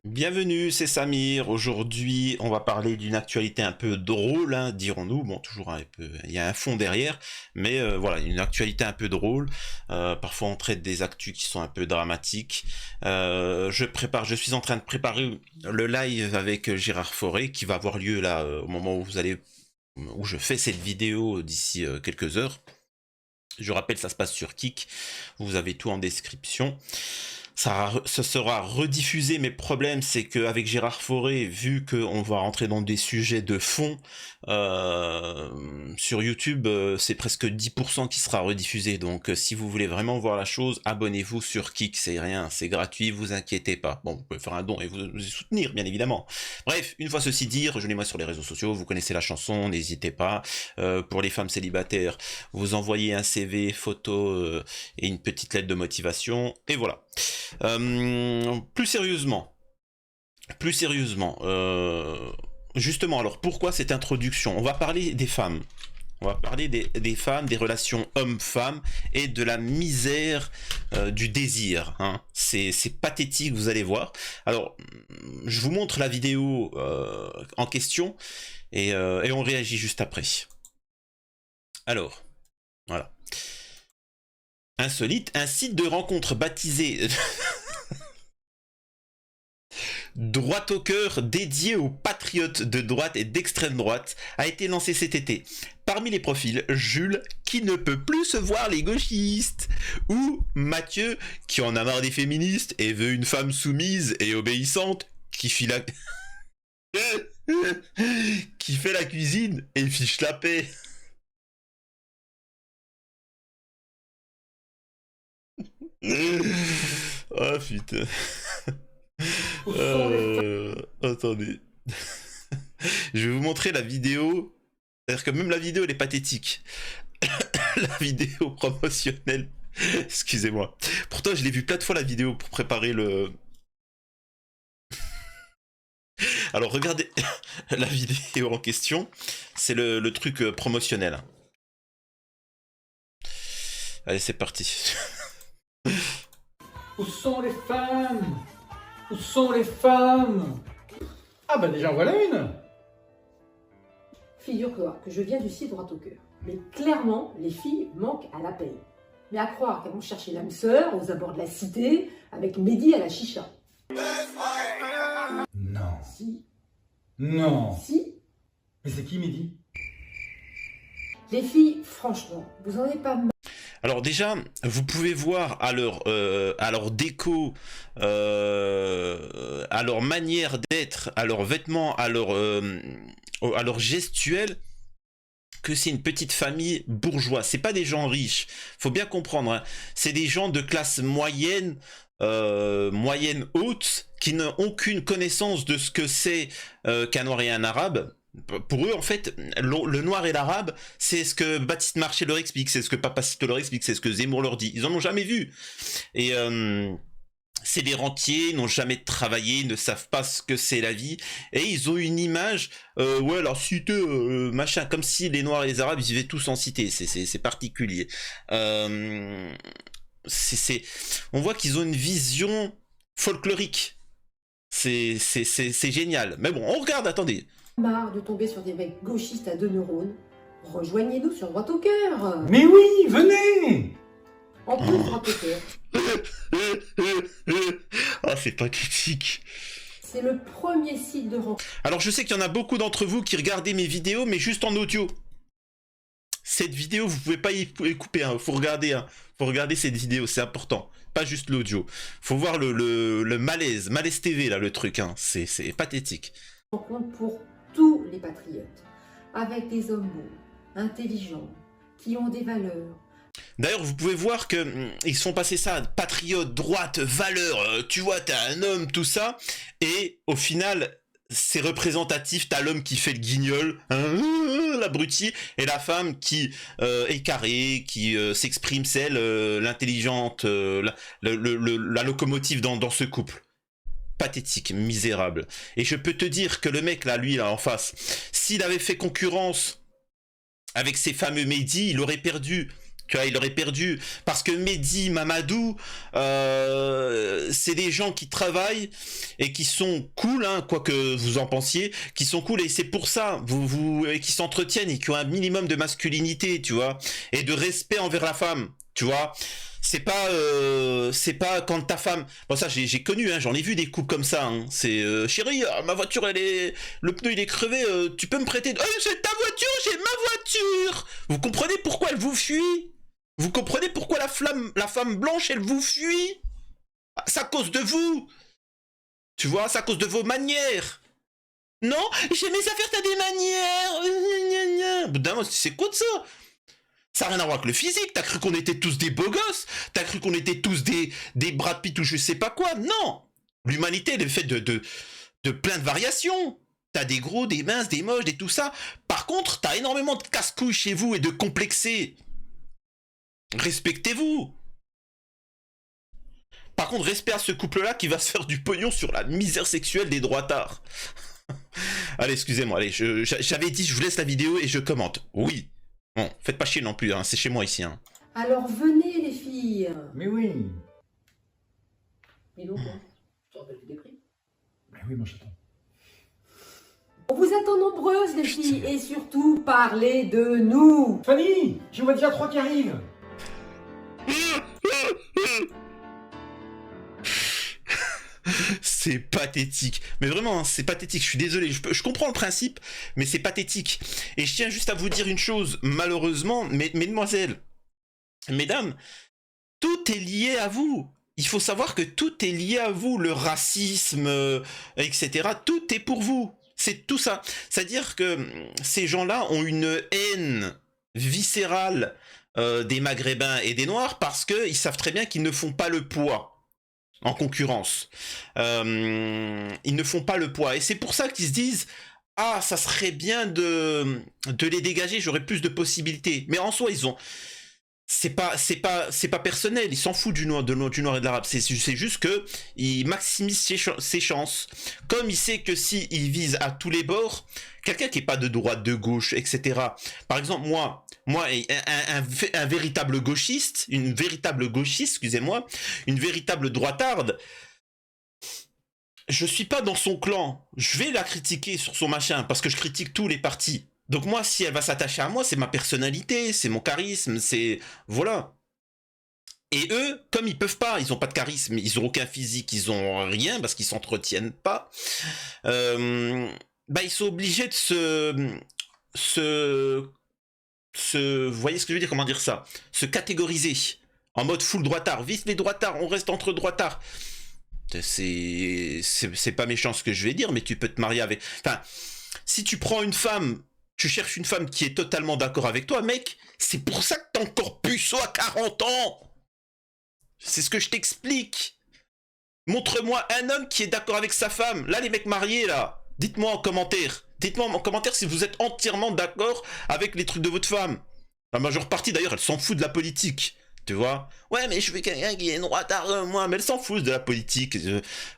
Bienvenue, c'est Samir. Aujourd'hui, on va parler d'une actualité un peu drôle, hein, dirons-nous. Bon, toujours un peu, il y a un fond derrière, mais voilà, une actualité un peu drôle. Parfois, on traite des actus qui sont un peu dramatiques. Je suis en train de préparer le live avec Gérard Fauré, qui va avoir lieu là au moment où je fais cette vidéo d'ici quelques heures. Je rappelle, ça se passe sur Kik. Vous avez tout en description. Ça sera rediffusé, mais le problème c'est qu'avec Gérard Fauré, vu qu'on va rentrer dans des sujets de fond, sur YouTube, c'est presque 10% qui sera rediffusé. Donc si vous voulez vraiment voir la chose, abonnez-vous sur Kik, c'est rien, c'est gratuit, vous inquiétez pas. Bon, vous pouvez faire un don et vous soutenir, bien évidemment. Bref, une fois ceci dit, rejoignez-moi sur les réseaux sociaux, vous connaissez la chanson, n'hésitez pas. Pour les femmes célibataires, vous envoyez un CV, photo et une petite lettre de motivation, et voilà. Plus sérieusement, justement, alors pourquoi cette introduction? On va parler des femmes. On va parler des femmes, des relations hommes-femmes et de la misère du désir. Hein. C'est pathétique, vous allez voir. Alors, je vous montre la vidéo en question et on réagit juste après. Alors, voilà. Insolite, un site de rencontre baptisé Droite au cœur, dédié aux patriotes de droite et d'extrême droite, a été lancé cet été. Parmi les profils, Jules, qui ne peut plus se voir les gauchistes, ou Mathieu, qui en a marre des féministes et veut une femme soumise et obéissante, qui fait la cuisine et fiche la paix. Oh putain. Attendez. Je vais vous montrer la vidéo. C'est-à-dire que même la vidéo, elle est pathétique. La vidéo promotionnelle. Excusez-moi. Pourtant, je l'ai vu plein de fois la vidéo pour préparer le... Alors, regardez la vidéo en question. C'est le truc promotionnel. Allez, c'est parti. Où sont les femmes? Où sont les femmes? Ah bah déjà voilà une. Figure-toi que je viens du site Droite au cœur. Mais clairement, les filles manquent à l'appel. Mais à croire qu'elles vont chercher l'âme sœur aux abords de la cité avec Mehdi à la chicha. Non. Si, Non. si. Mais c'est qui Mehdi? Les filles, franchement, vous en avez pas marre. Alors déjà, vous pouvez voir à leur déco, à leur manière d'être, à leurs vêtements, à leur gestuelle, que c'est une petite famille bourgeoise. C'est pas des gens riches. Faut bien comprendre. Hein. C'est des gens de classe moyenne, moyenne haute, qui n'ont aucune connaissance de ce que c'est qu'un noir et un arabe. Pour eux, en fait, le noir et l'arabe, c'est ce que Baptiste Marché leur explique, c'est ce que Papacito leur explique, c'est ce que Zemmour leur dit. Ils en ont jamais vu. Et c'est des rentiers, ils n'ont jamais travaillé, ne savent pas ce que c'est la vie. Et ils ont une image, ouais, alors cité, machin, comme si les noirs et les arabes, ils vivaient tous en cité. C'est particulier. On voit qu'ils ont une vision folklorique. C'est génial. Mais bon, on regarde, attendez. Marre de tomber sur des mecs gauchistes à 2 neurones. Rejoignez-nous sur Droite au cœur. Mais oui, venez. En plus, Droite au cœur, Ah, c'est pathétique. c'est le premier site de rencontre. Alors, je sais qu'il y en a beaucoup d'entre vous qui regardez mes vidéos, mais juste en audio. Cette vidéo, vous pouvez pas y couper. Hein. Faut regarder cette vidéo, c'est important. Pas juste l'audio. Faut voir le malaise TV là, le truc. Hein. C'est pathétique. Pour tous les patriotes. Avec des hommes beaux, intelligents, qui ont des valeurs. D'ailleurs, vous pouvez voir que ils sont passés ça, patriote, droite, valeur, tu vois, t'as un homme, tout ça, et au final, c'est représentatif, t'as l'homme qui fait le guignol, hein, l'abruti, et la femme qui est carrée, qui s'exprime, celle, l'intelligente, la locomotive dans ce couple. Pathétique, misérable. Et je peux te dire que le mec là, lui là en face, s'il avait fait concurrence avec ces fameux Mehdi, il aurait perdu Tu vois, il aurait perdu. Parce que Mehdi, Mamadou, c'est des gens qui travaillent et qui sont cool, hein, quoi que vous en pensiez, qui sont cool. Et c'est pour ça, qui s'entretiennent et qui ont un minimum de masculinité, tu vois, et de respect envers la femme, tu vois. C'est pas quand ta femme. Bon, ça, j'ai connu, hein, j'en ai vu des couples comme ça. Hein. C'est chérie, ma voiture, le pneu il est crevé. Tu peux me prêter. Oh, c'est ta voiture, j'ai ma voiture. Vous comprenez pourquoi elle vous fuit? Vous comprenez pourquoi la femme blanche, elle vous fuit? C'est à cause de vous. Tu vois, c'est à cause de vos manières. Non, j'ai mes affaires, t'as des manières. Putain, c'est quoi de ça? Ça n'a rien à voir avec le physique. T'as cru qu'on était tous des beaux gosses? T'as cru qu'on était tous des Brad Pitt ou je sais pas quoi? Non. L'humanité, elle est faite de plein de variations. T'as des gros, des minces, des moches, des tout ça. Par contre, t'as énormément de casse-couilles chez vous et de complexés. Respectez-vous. Par contre, respect à ce couple-là qui va se faire du pognon sur la misère sexuelle des droitards. Allez, excusez-moi. Allez, j'avais dit, je vous laisse la vidéo et je commente. Oui. Bon, faites pas chier non plus, hein, c'est chez moi ici. Hein. Alors venez les filles. Mais oui. Dis donc, hein, tu te rappelles des prix? Mais oui, mon chaton. On vous attend nombreuses les filles et surtout parlez de nous. Fanny, j'en vois déjà 3 qui arrivent. C'est pathétique. Mais vraiment, hein, c'est pathétique. Je suis désolé. Je comprends le principe, mais c'est pathétique. Et je tiens juste à vous dire une chose. Malheureusement, mesdemoiselles, mesdames, tout est lié à vous. Il faut savoir que tout est lié à vous. Le racisme, etc. Tout est pour vous. C'est tout ça. C'est-à-dire que ces gens-là ont une haine viscérale des Maghrébins et des Noirs parce qu'ils savent très bien qu'ils ne font pas le poids en concurrence. Ils ne font pas le poids. Et c'est pour ça qu'ils se disent « Ah, ça serait bien de les dégager, j'aurais plus de possibilités. » Mais en soi, ils ont... C'est pas personnel, ils s'en foutent du noir et de l'arabe. C'est juste que il maximise ses chances. Comme il sait que si il vise à tous les bords, quelqu'un qui est pas de droite, de gauche, etc. Par exemple, moi, un véritable gauchiste, excusez-moi, une véritable droitarde, je suis pas dans son clan. Je vais la critiquer sur son machin parce que je critique tous les partis. Donc moi, si elle va s'attacher à moi, c'est ma personnalité, c'est mon charisme, c'est... Voilà. Et eux, comme ils peuvent pas, ils ont pas de charisme, ils ont aucun physique, ils ont rien, parce qu'ils s'entretiennent pas, ils sont obligés de vous voyez ce que je veux dire, comment dire ça? Se catégoriser, en mode full droitard, vive les droitards, on reste entre droitards. C'est pas méchant ce que je vais dire, mais tu peux te marier avec... Enfin, si tu prends une femme... Tu cherches une femme qui est totalement d'accord avec toi, mec, c'est pour ça que t'es encore puceau à 40 ans. C'est ce que je t'explique. Montre-moi un homme qui est d'accord avec sa femme. Là, les mecs mariés, là, dites-moi en commentaire. Dites-moi en commentaire si vous êtes entièrement d'accord avec les trucs de votre femme. La majeure partie, d'ailleurs, elle s'en fout de la politique. Tu vois? Ouais, mais je veux quelqu'un qui est droitard, moi. Mais elle s'en fout de la politique.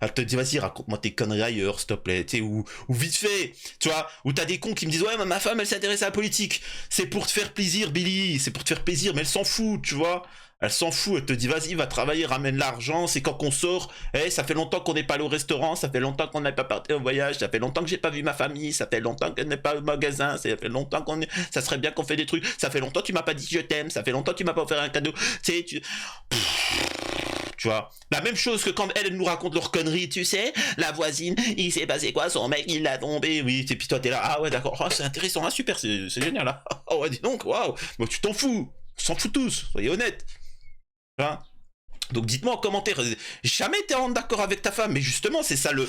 Elle te dit, vas-y, raconte-moi tes conneries ailleurs, s'il te plaît. Tu sais, ou vite fait. Tu vois? Ou t'as des cons qui me disent, ouais, ma femme, elle s'intéresse à la politique. C'est pour te faire plaisir, Billy. C'est pour te faire plaisir. Mais elle s'en fout, tu vois? Elle s'en fout. Elle te dit, vas-y, va travailler, ramène l'argent. C'est quand qu'on sort. Ça fait longtemps qu'on n'est pas allé au restaurant. Ça fait longtemps qu'on n'est pas parti au voyage. Ça fait longtemps que j'ai pas vu ma famille. Ça fait longtemps qu'elle n'est pas au magasin. Ça fait longtemps ça serait bien qu'on fait des trucs. Ça fait longtemps que tu m'as pas dit je t'aime. Ça fait longtemps que tu m'as pas offert un cadeau. Tu sais, tu vois, la même chose que quand elle nous raconte leurs conneries, tu sais, la voisine, il s'est passé quoi, son mec, il l'a tombé, oui, et puis toi t'es là, ah ouais d'accord, oh, c'est intéressant, ah, super, c'est génial, là, oh ouais, dis donc, waouh, bon, tu t'en fous, on s'en fout tous, soyez honnêtes, hein. Donc dites-moi en commentaire, jamais t'es en d'accord avec ta femme, mais justement c'est ça le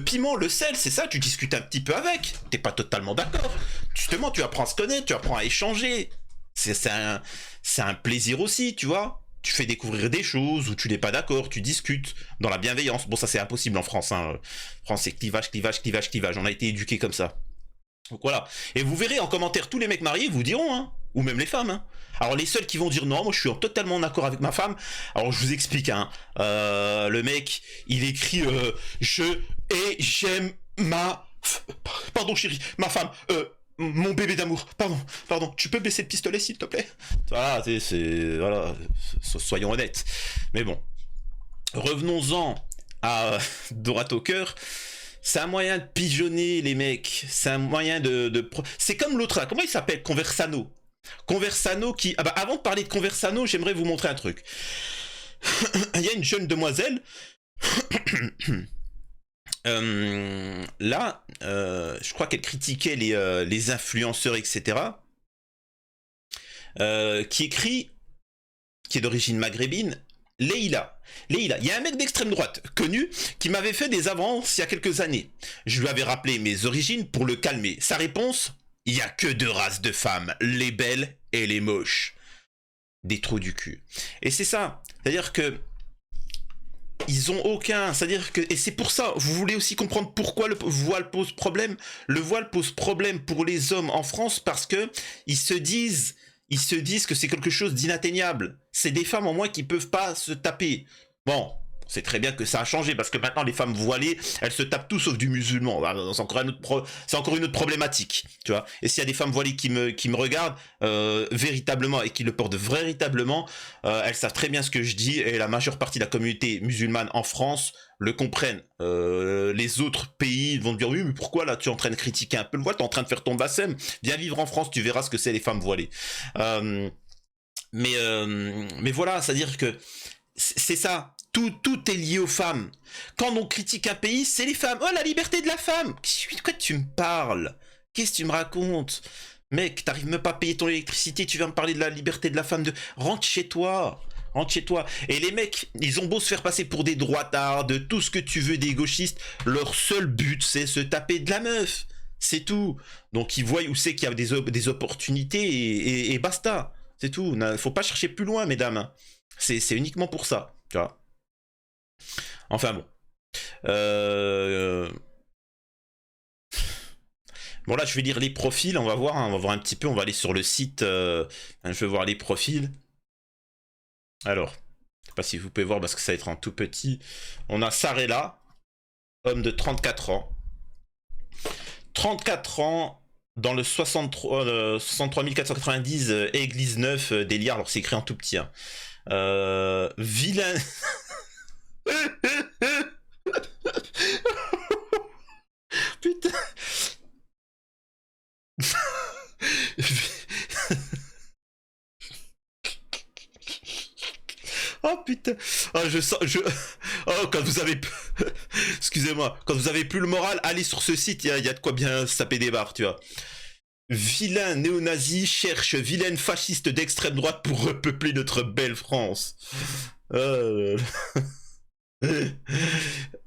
piment, le sel, c'est ça, tu discutes un petit peu avec, t'es pas totalement d'accord, justement tu apprends à se connaître, tu apprends à échanger, c'est un plaisir aussi, tu vois. Tu fais découvrir des choses où tu n'es pas d'accord, tu discutes dans la bienveillance. Bon, ça c'est impossible en France. Hein. France, c'est clivage, clivage, clivage, clivage. On a été éduqués comme ça. Donc voilà. Et vous verrez en commentaire, tous les mecs mariés vous diront, hein, ou même les femmes. Hein. Alors les seuls qui vont dire non, moi je suis totalement d'accord avec ma femme. Alors je vous explique. Hein. Le mec, il écrit j'aime ma... Pardon chérie, ma femme. Mon bébé d'amour, pardon, tu peux baisser le pistolet s'il te plaît? Voilà, voilà, soyons honnêtes. Mais bon, revenons-en à Dora Tucker. C'est un moyen de pigeonner les mecs, c'est un moyen c'est comme l'autre là, comment il s'appelle? Conversano. Conversano qui... Ah bah avant de parler de Conversano, j'aimerais vous montrer un truc. Il y a une jeune demoiselle... là, je crois qu'elle critiquait les influenceurs, etc. Qui écrit, qui est d'origine maghrébine, Leïla, il y a un mec d'extrême droite, connu, qui m'avait fait des avances il y a quelques années. Je lui avais rappelé mes origines pour le calmer. Sa réponse, il y a que deux races de femmes, les belles et les moches. Des trous du cul. Et c'est ça, c'est-à-dire que ils ont aucun, c'est-à-dire que, et c'est pour ça, vous voulez aussi comprendre pourquoi le voile pose problème. Le voile pose problème pour les hommes en France parce que ils se disent que c'est quelque chose d'inatteignable. C'est des femmes en moins qui peuvent pas se taper. Bon, c'est très bien que ça a changé parce que maintenant les femmes voilées, elles se tapent tout sauf du musulman. C'est encore une autre problématique, tu vois. Et s'il y a des femmes voilées qui me regardent véritablement et qui le portent véritablement, elles savent très bien ce que je dis et la majeure partie de la communauté musulmane en France le comprennent. Les autres pays vont dire oui mais pourquoi là tu es en train de critiquer un peu le voile, tu es en train de faire ton bassem, viens vivre en France, tu verras ce que c'est les femmes voilées. Mais voilà, c'est-à-dire que c'est ça. Tout est lié aux femmes. Quand on critique un pays, c'est les femmes. Oh, la liberté de la femme. De quoi tu me parles? Qu'est-ce que tu me racontes? Mec, t'arrives même pas à payer ton électricité, tu viens me parler de la liberté de la femme. Rentre chez toi. Rentre chez toi. Et les mecs, ils ont beau se faire passer pour des droitards, de tout ce que tu veux, des gauchistes, leur seul but, c'est se taper de la meuf. C'est tout. Donc ils voient où c'est qu'il y a des opportunités et basta. C'est tout. Faut pas chercher plus loin, mesdames. C'est uniquement pour ça. Tu vois. Enfin bon. Bon là je vais lire les profils, on va voir un petit peu, on va aller sur le site, je vais voir les profils. Alors, je sais pas si vous pouvez voir parce que ça va être en tout petit. On a Sarella, homme de 34 ans. 34 ans dans le 63 490 Église 9 d'Eliard, alors c'est écrit en tout petit. Hein. Vilain... Putain. Oh putain. Oh, oh, quand vous avez... Excusez-moi. Quand vous avez plus le moral, allez sur ce site, il y a de quoi bien se taper des barres, tu vois. Vilain néo-nazi cherche vilaine fasciste d'extrême droite pour repeupler notre belle France.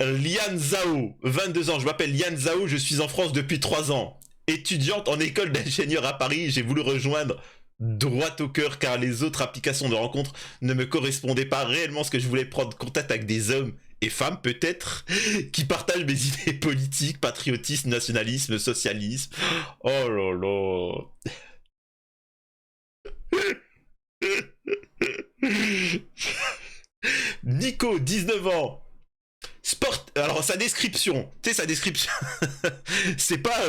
Liane Zhao, 22 ans, je m'appelle Liane Zhao, je suis en France depuis 3 ans. Étudiante en école d'ingénieur à Paris, j'ai voulu rejoindre droit au cœur car les autres applications de rencontres ne me correspondaient pas réellement ce que je voulais prendre contact avec des hommes et femmes peut-être qui partagent mes idées politiques, patriotisme, nationalisme, socialisme. Oh là là. Nico, 19 ans. Sport. Alors sa description, tu sais sa description, c'est pas,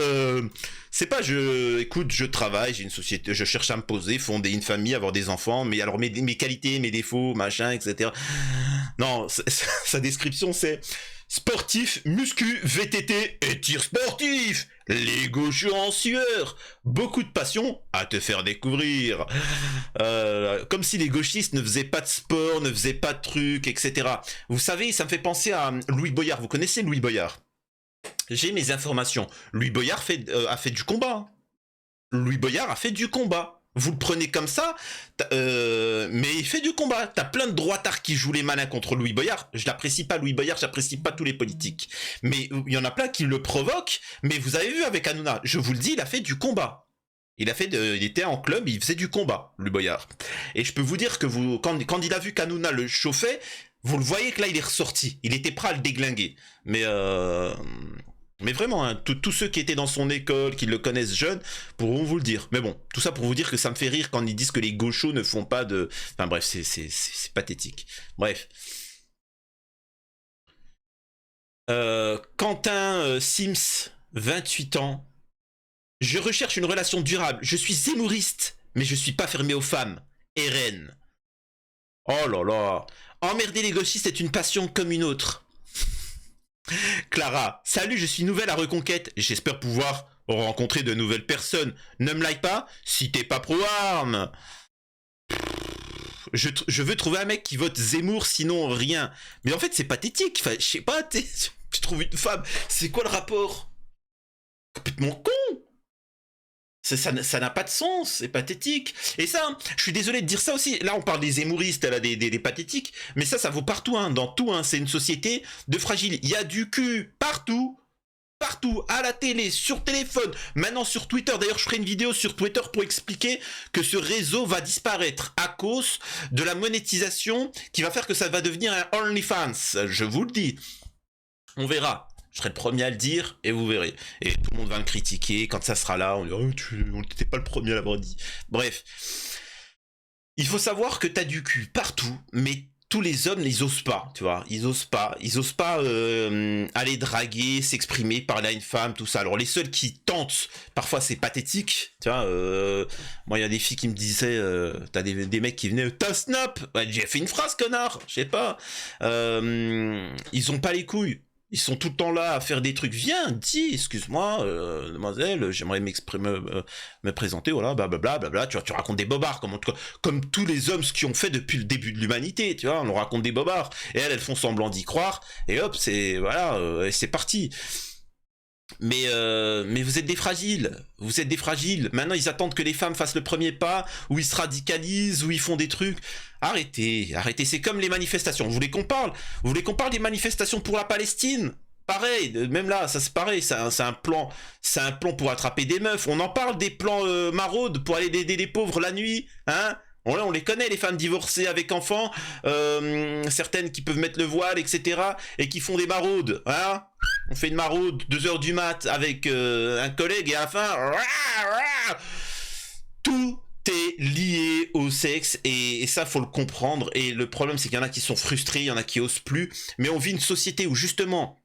écoute, je travaille, j'ai une société, je cherche à me poser, fonder une famille, avoir des enfants, mais alors mes qualités, mes défauts, machin, etc. Non, sa description c'est sportif, muscu, VTT et tir sportif. Les gauchos en sueur. Beaucoup de passion à te faire découvrir. Comme si les gauchistes ne faisaient pas de sport, ne faisaient pas de trucs, etc. Vous savez, ça me fait penser à Louis Boyard. Vous connaissez Louis Boyard? J'ai mes informations. Louis Boyard a fait du combat. Louis Boyard a fait du combat. Vous le prenez comme ça, mais il fait du combat. T'as plein de droitards qui jouent les malins contre Louis Boyard. Je l'apprécie pas, Louis Boyard, j'apprécie pas tous les politiques. Mais il y en a plein qui le provoquent. Mais vous avez vu avec Hanouna, je vous le dis, il a fait du combat. Il était en club, il faisait du combat, Louis Boyard. Et je peux vous dire que quand il a vu qu'Hanouna le chauffait, vous le voyez que là il est ressorti. Il était prêt à le déglinguer. Mais vraiment, hein, tous ceux qui étaient dans son école, qui le connaissent jeune, pourront vous le dire. Mais bon, tout ça pour vous dire que ça me fait rire quand ils disent que les gauchos ne font pas de... Enfin bref, c'est pathétique. Bref. Quentin Sims, 28 ans. Je recherche une relation durable. Je suis zémouriste, mais je suis pas fermé aux femmes. Eren. Oh là là. Emmerder les gauchistes est une passion comme une autre. Clara. Salut, je suis nouvelle à Reconquête. J'espère pouvoir rencontrer de nouvelles personnes. Ne me like pas si t'es pas pro-armes. Je veux trouver un mec qui vote Zemmour, sinon rien. Mais en fait, c'est pathétique. Enfin, je sais pas, tu trouves une femme. C'est quoi le rapport? Complètement con. Ça n'a pas de sens, c'est pathétique. Et ça, hein, je suis désolé de dire ça aussi. Là, on parle des zémouristes, là, des pathétiques. Mais ça vaut partout, hein, dans tout. Hein. C'est une société de fragiles. Il y a du cul partout. Partout, à la télé, sur téléphone, maintenant sur Twitter. D'ailleurs, je ferai une vidéo sur Twitter pour expliquer que ce réseau va disparaître à cause de la monétisation qui va faire que ça va devenir un OnlyFans. Je vous le dis. On verra. Je serai le premier à le dire et vous verrez. Et tout le monde va me critiquer. Quand ça sera là, on dira on n'était pas le premier à l'avoir dit. Bref. Il faut savoir que t'as du cul partout, mais tous les hommes, ils osent pas, tu vois. Ils osent pas aller draguer, s'exprimer, parler à une femme, tout ça. Alors les seuls qui tentent, parfois c'est pathétique, tu vois. Moi, il y a des filles qui me disaient, t'as des mecs qui venaient, t'as snap. Ouais, j'ai fait une phrase, connard. Je sais pas. Ils ont pas les couilles. Ils sont tout le temps là à faire des trucs. Viens, dis, excuse-moi, demoiselle, j'aimerais m'exprimer, me présenter, voilà, blablabla. Tu racontes des bobards, comme tous les hommes ce qu'ils ont fait depuis le début de l'humanité, tu vois, on raconte des bobards. Et elles font semblant d'y croire, et hop, et c'est parti. Mais vous êtes des fragiles. Vous êtes des fragiles. Maintenant, ils attendent que les femmes fassent le premier pas, où ils se radicalisent, où ils font des trucs. Arrêtez. C'est comme les manifestations. Vous voulez qu'on parle des manifestations pour la Palestine? Pareil, même là, ça c'est pareil. C'est un plan pour attraper des meufs. On en parle des plans maraudes pour aller aider les pauvres la nuit, hein? On les connaît, les femmes divorcées avec enfants, certaines qui peuvent mettre le voile, etc., et qui font des maraudes, hein. On fait une maraude 2h du mat avec un collègue et à la fin, tout est lié au sexe et ça faut le comprendre. Et le problème c'est qu'il y en a qui sont frustrés, il y en a qui osent plus. Mais on vit une société où justement,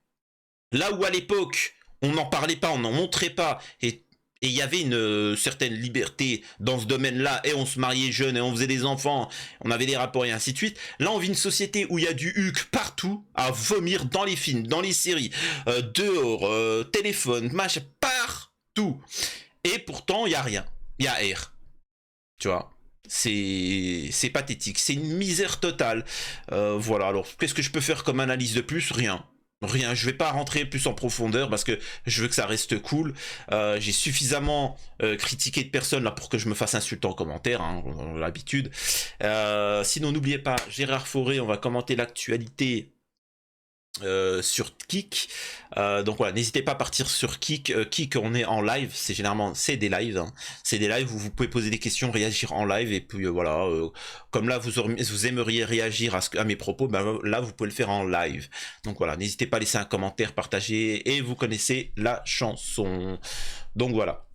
là où à l'époque on n'en parlait pas, on n'en montrait pas et il y avait une certaine liberté dans ce domaine-là, et on se mariait jeune, et on faisait des enfants, on avait des rapports, et ainsi de suite. Là, on vit une société où il y a du huc partout, à vomir dans les films, dans les séries, dehors, téléphone, machin, partout. Et pourtant, il y a rien. Il y a R. Tu vois, c'est pathétique, c'est une misère totale. Voilà, alors, qu'est-ce que je peux faire comme analyse de plus? Rien, je vais pas rentrer plus en profondeur parce que je veux que ça reste cool. J'ai suffisamment critiqué de personnes là pour que je me fasse insulter en commentaire, hein, on a l'habitude. Sinon, n'oubliez pas, Gérard Fauré, on va commenter l'actualité sur Kik. Donc voilà, n'hésitez pas à partir sur Kik. Kik, on est en live, c'est des lives, hein. C'est des lives où vous pouvez poser des questions, réagir en live, et puis voilà, comme là vous aimeriez réagir à mes propos, ben là vous pouvez le faire en live. Donc voilà, n'hésitez pas à laisser un commentaire, partager, et vous connaissez la chanson. Donc voilà.